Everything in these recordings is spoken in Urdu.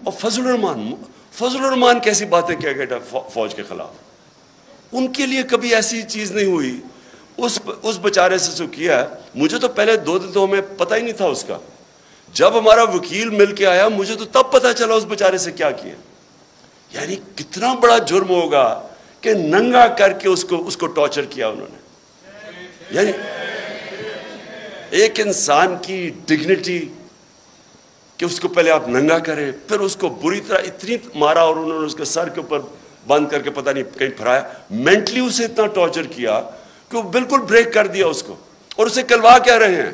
اور فضل الرحمان کیسی باتیں کہہ گئے فوج کے خلاف؟ ان کے لیے کبھی ایسی چیز نہیں ہوئی. اس بیچارے سے جو کیا ہے, مجھے تو پہلے 2 دن تو ہمیں پتہ ہی نہیں تھا اس کا. جب ہمارا وکیل مل کے آیا مجھے تو تب پتہ چلا اس بیچارے سے کیا کیا. یعنی کتنا بڑا جرم ہوگا کہ ننگا کر کے اس کو ٹارچر کیا انہوں نے. یعنی ایک انسان کی ڈگنیٹی کہ اس کو پہلے آپ ننگا کریں, پھر اس کو بری طرح اتنی مارا اور انہوں نے اس کے سر کے اوپر بند کر کے پتہ نہیں کہیں پھرایا. مینٹلی اسے اتنا ٹارچر کیا کہ وہ بالکل بریک کر دیا اس کو. اور اسے کلوا کہہ رہے ہیں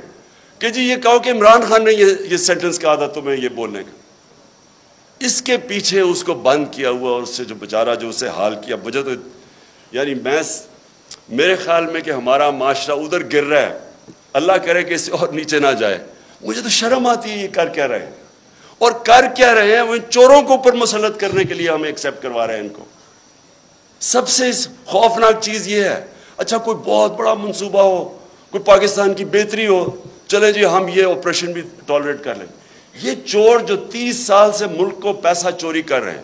کہ جی یہ کہو کہ عمران خان نے یہ سینٹنس کہا تھا تمہیں یہ بولنے کا. اس کے پیچھے اس کو بند کیا ہوا اور اس سے جو بیچارہ جو اسے حال کیا. مجھے تو یعنی میرے خیال میں کہ ہمارا معاشرہ ادھر گر رہا ہے, اللہ کرے کہ اس سے اور نیچے نہ جائے. مجھے تو شرم آتی ہے یہ کر کیا رہے ہیں, اور کر کیا رہے ہیں وہ چوروں کو اوپر مسلط کرنے کے لیے ہمیں ایکسیپٹ کروا رہے ہیں ان کو. سب سے خوفناک چیز یہ ہے, اچھا کوئی بہت بڑا منصوبہ ہو, کوئی پاکستان کی بہتری ہو, چلے جی ہم یہ آپریشن بھی ٹالریٹ کر لیں. یہ چور جو 30 سال سے ملک کو پیسہ چوری کر رہے ہیں,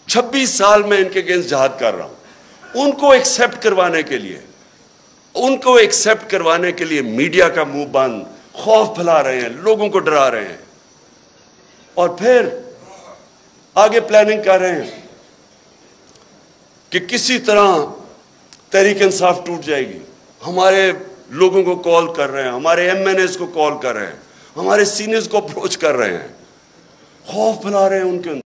26 سال میں ان کے اگینسٹ جہاد کر رہا ہوں, ان کو ایکسیپٹ کروانے کے لیے میڈیا کا منہ بند, خوف پھیلا رہے ہیں, لوگوں کو ڈرا رہے ہیں, اور پھر آگے پلاننگ کر رہے ہیں کہ کسی طرح تحریک انصاف ٹوٹ جائے گی. ہمارے لوگوں کو کال کر رہے ہیں, ہمارے MNAs کو کال کر رہے ہیں, ہمارے سینئرز کو اپروچ کر رہے ہیں, خوف پھیلا رہے ہیں ان کے اندر.